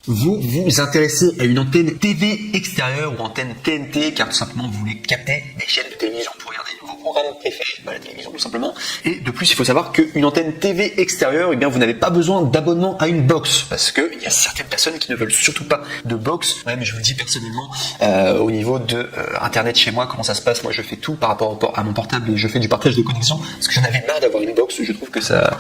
Vous vous intéressez à une antenne TV extérieure ou antenne TNT car tout simplement vous voulez capter des chaînes de télévision pour regarder vos programmes préférés, la télévision tout simplement. Et de plus, il faut savoir qu'une antenne TV extérieure, eh bien, vous n'avez pas besoin d'abonnement à une box parce que il y a certaines personnes qui ne veulent surtout pas de box. Ouais, mais je vous le dis personnellement, au niveau de internet chez moi, comment ça se passe? Moi, je fais tout par rapport à mon portable et je fais du partage de connexion parce que j'en avais marre d'avoir une box. Je trouve que ça,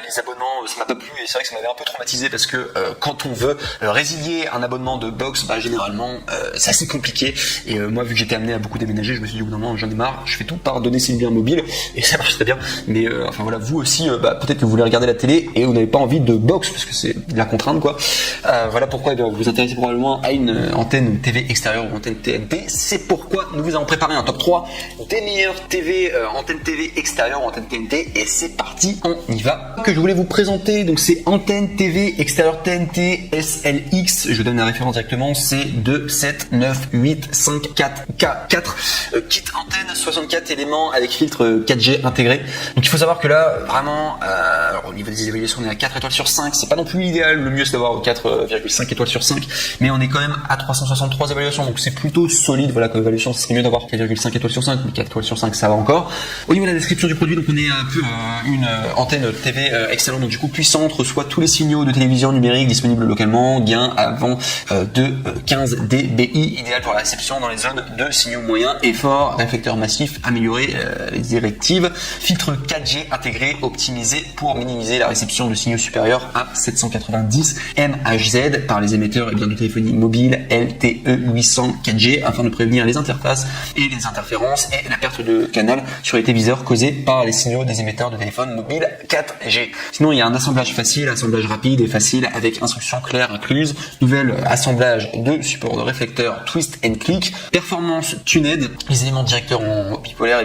les abonnements, ça m'a pas plu et c'est vrai que ça m'avait un peu traumatisé parce que quand on veut résilier un abonnement de box, bah généralement c'est assez compliqué et moi vu que j'étais amené à beaucoup déménager, je me suis dit au bout d'un moment j'en ai marre, je fais tout par donner ses liens mobiles et ça marche très bien, mais enfin voilà, vous aussi peut-être que vous voulez regarder la télé et vous n'avez pas envie de box parce que c'est de la contrainte quoi. Voilà pourquoi vous vous intéressez probablement à une antenne TV extérieure ou antenne TNT. C'est pourquoi nous vous avons préparé un top 3 des meilleures TV, antennes TV extérieure ou antenne TNT et c'est parti, on y va. Que je voulais vous présenter, donc c'est antenne TV extérieure TNT SLX, je donne la référence directement, c'est 27985K4, kit antenne 64 éléments avec filtre 4G intégré. Donc il faut savoir que là vraiment alors, au niveau des évaluations on est à 4 étoiles sur 5, c'est pas non plus l'idéal, le mieux c'est d'avoir 4,5 étoiles sur 5, mais on est quand même à 363 évaluations, donc c'est plutôt solide. Voilà, comme évaluation ce serait mieux d'avoir 4,5 étoiles sur 5, mais 4 étoiles sur 5 ça va encore. Au niveau de la description du produit, donc on est un peu une antenne TV excellente, donc du coup puissante, reçoit tous les signaux de télévision numérique disponibles localement, gain avant de 15 dBi, idéal pour la réception dans les zones de signaux moyens et forts, réflecteur massif amélioré, les directives, filtre 4G intégré optimisé pour minimiser la réception de signaux supérieurs à 790 MHz par les émetteurs et bien de téléphonie mobile LTE 800 4G afin de prévenir les interfaces et les interférences et la perte de canal sur les téléviseurs causés par les signaux des émetteurs de téléphone mobile 4G. Sinon, il y a un assemblage facile, assemblage rapide et facile avec instructions claires incluses, nouvel assemblage de support de réflecteurs twist and click, performance tuned, les éléments directeurs en bipolaire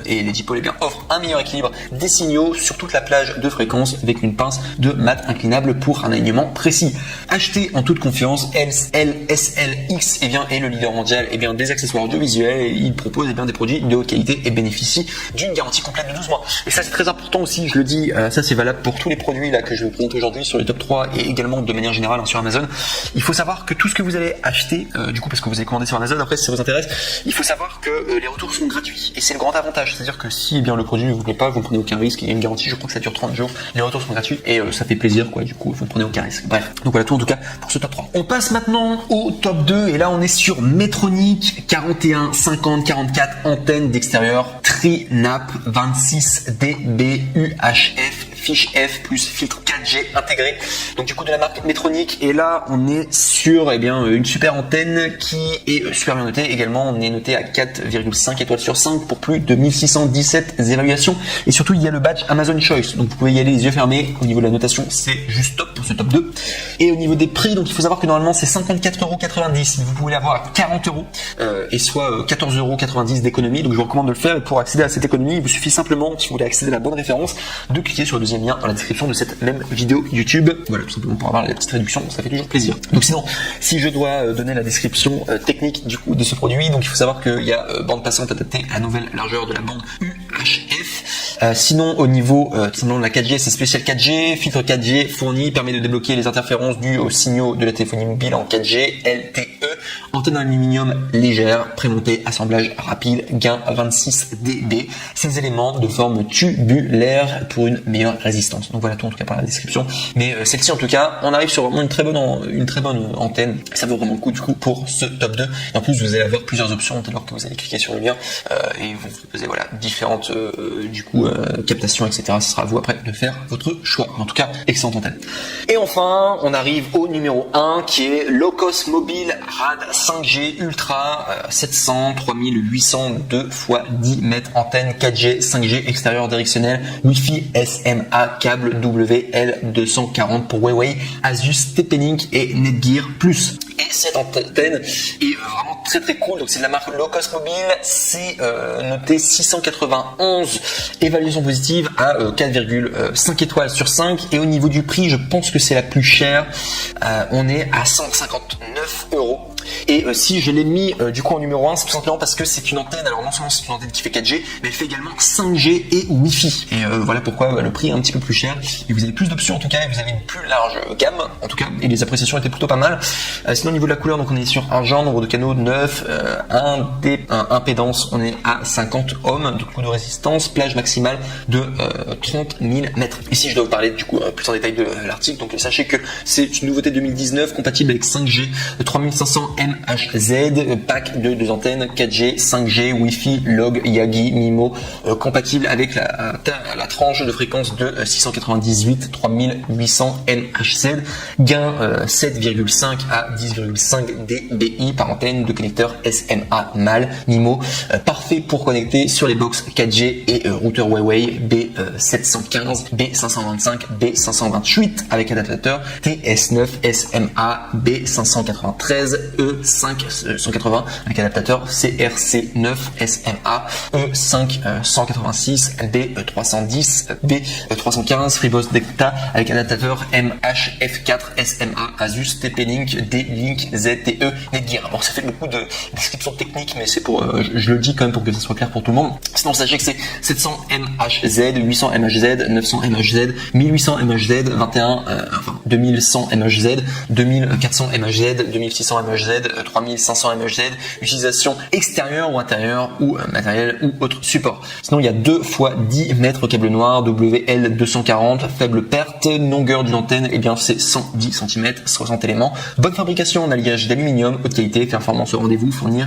et les dipôles offrent un meilleur équilibre des signaux sur toute la plage de fréquences avec une pince de mat inclinable pour un alignement précis. Acheté en toute confiance, SLX est le leader mondial des accessoires audiovisuels et il propose des produits de haute qualité et bénéficie d'une garantie complète de 12 mois. Et ça c'est très important aussi, je le dis, ça c'est valable pour tous les produits là que je vais vous présenter aujourd'hui sur les top 3 et également de manière générale sur Amazon. Il faut savoir que tout ce que vous allez acheter, du coup parce que vous avez commandé sur Amazon, après si ça vous intéresse, il faut savoir que les retours sont gratuits et c'est le grand avantage, c'est-à-dire que si le produit ne vous plaît pas, vous ne prenez aucun risque, il y a une garantie, je crois que ça dure 30 jours, les retours sont gratuits et ça fait plaisir quoi, du coup vous ne prenez aucun risque. Bref, donc voilà tout en tout cas pour ce top 3. On passe maintenant au top 2 et là on est sur Metronic 415044 antenne d'extérieur Trinap 26 dB UHF fiche F plus filtre 4G intégré, donc du coup de la marque Metronic. Et là on est sur une super antenne qui est super bien notée également, on est noté à 4,5 étoiles sur 5 pour plus de 1617 évaluations et surtout il y a le badge Amazon Choice, donc vous pouvez y aller les yeux fermés. Au niveau de la notation c'est juste top pour ce top 2 et au niveau des prix, donc il faut savoir que normalement c'est 54,90 €, vous pouvez l'avoir à 40 et soit 14,90 € d'économie, donc je vous recommande de le faire. Et pour accéder à cette économie il vous suffit simplement, si vous voulez accéder à la bonne référence, de cliquer sur le deuxième lien dans la description de cette même vidéo YouTube. Voilà, tout simplement pour avoir la petite réduction, ça fait toujours plaisir. Donc sinon, si je dois donner la description technique du coup de ce produit, donc il faut savoir qu'il y a bande passante adaptée à la nouvelle largeur de la bande UHF. Sinon au niveau tout simplement de la 4G, c'est spécial 4G, filtre 4G fourni, permet de débloquer les interférences dues aux signaux de la téléphonie mobile en 4G, LTE, antenne en aluminium légère, prémontée, assemblage rapide, gain à 26 dB. Ces éléments de forme tubulaire pour une meilleure résistance. Donc voilà tout en tout cas par la description. Mais celle-ci en tout cas, on arrive sur vraiment une très bonne antenne. Ça vaut vraiment le coup du coup pour ce top 2. Et en plus vous allez avoir plusieurs options dès lors que vous allez cliquer sur le lien et vous proposez différentes captations, etc. Ce sera à vous après de faire votre choix. En tout cas, excellente antenne. Et enfin, on arrive au numéro 1 qui est Low Cost Mobile Rad 5G Ultra 700 3802 x 10 mètres antenne 4G 5G extérieur directionnel Wi-Fi SMA câble WL240 pour Huawei, Asus, TP-Link et Netgear Plus. Et cette antenne est vraiment très très cool. Donc c'est de la marque Low Cost Mobile. C'est noté 691 évaluation positive à 4,5 étoiles sur 5. Et au niveau du prix, je pense que c'est la plus chère. On est à 159 €. Et si je l'ai mis du coup en numéro 1, c'est tout simplement parce que c'est une antenne, alors non seulement c'est une antenne qui fait 4G, mais elle fait également 5G et Wi-Fi. Et voilà pourquoi le prix est un petit peu plus cher. Et vous avez plus d'options en tout cas, et vous avez une plus large gamme en tout cas, et les appréciations étaient plutôt pas mal. Sinon au niveau de la couleur, donc on est sur argent, nombre de canaux 9, impédance, on est à 50 ohms, du coup de résistance, plage maximale de 30 000 mètres. Ici je dois vous parler du coup plus en détail de l'article, donc sachez que c'est une nouveauté 2019 compatible avec 5G 3500 MHz, pack de 2 antennes 4G, 5G, Wi-Fi, log, Yagi, MIMO, compatible avec la tranche de fréquence de 698 3800 MHz, gain 7,5 à 10,5 dBi par antenne de connecteur SMA mâle MIMO, parfait pour connecter sur les box 4G et routeur Huawei B715, B525, B528 avec adaptateur TS9 SMA B593 E5 avec adaptateur CRC9 SMA E5 186 B310 B315 FreeBuds Decta avec adaptateur MHF4 SMA Asus TP-Link D-Link ZTE Netgear. Bon, ça fait beaucoup de descriptions techniques, mais c'est pour, je le dis quand même pour que ça soit clair pour tout le monde. Sinon, sachez que c'est 700 MHz, 800 MHz, 900 MHz, 1800 MHz, 2100 MHz, 2400 MHz, 2600 MHz, 3500 MHz, utilisation extérieure ou intérieure ou matériel ou autre support. Sinon, il y a 2 x 10 mètres câble noir WL240, faible perte, longueur d'une antenne, et bien c'est 110 cm, 60 éléments. Bonne fabrication en alliage d'aluminium, haute qualité, performance au rendez-vous, fourni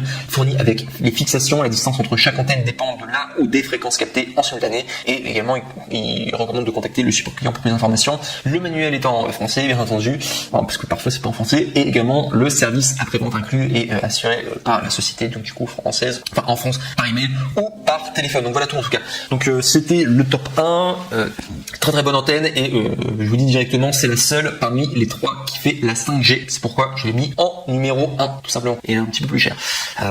avec les fixations. La distance entre chaque antenne dépend de la ou des fréquences captées en simultané, et également il recommande de contacter le support client pour plus d'informations. Le manuel est en français, bien entendu, parce que parfois c'est pas en français, et également le service après-vente inclus et assuré par la société, donc du coup française, enfin en France par email ou par téléphone. Donc voilà tout en tout cas. Donc c'était le top 1, très très bonne antenne, et je vous dis directement, c'est la seule parmi les 3 qui fait la 5G. C'est pourquoi je l'ai mis en numéro 1 tout simplement, et un petit peu plus cher.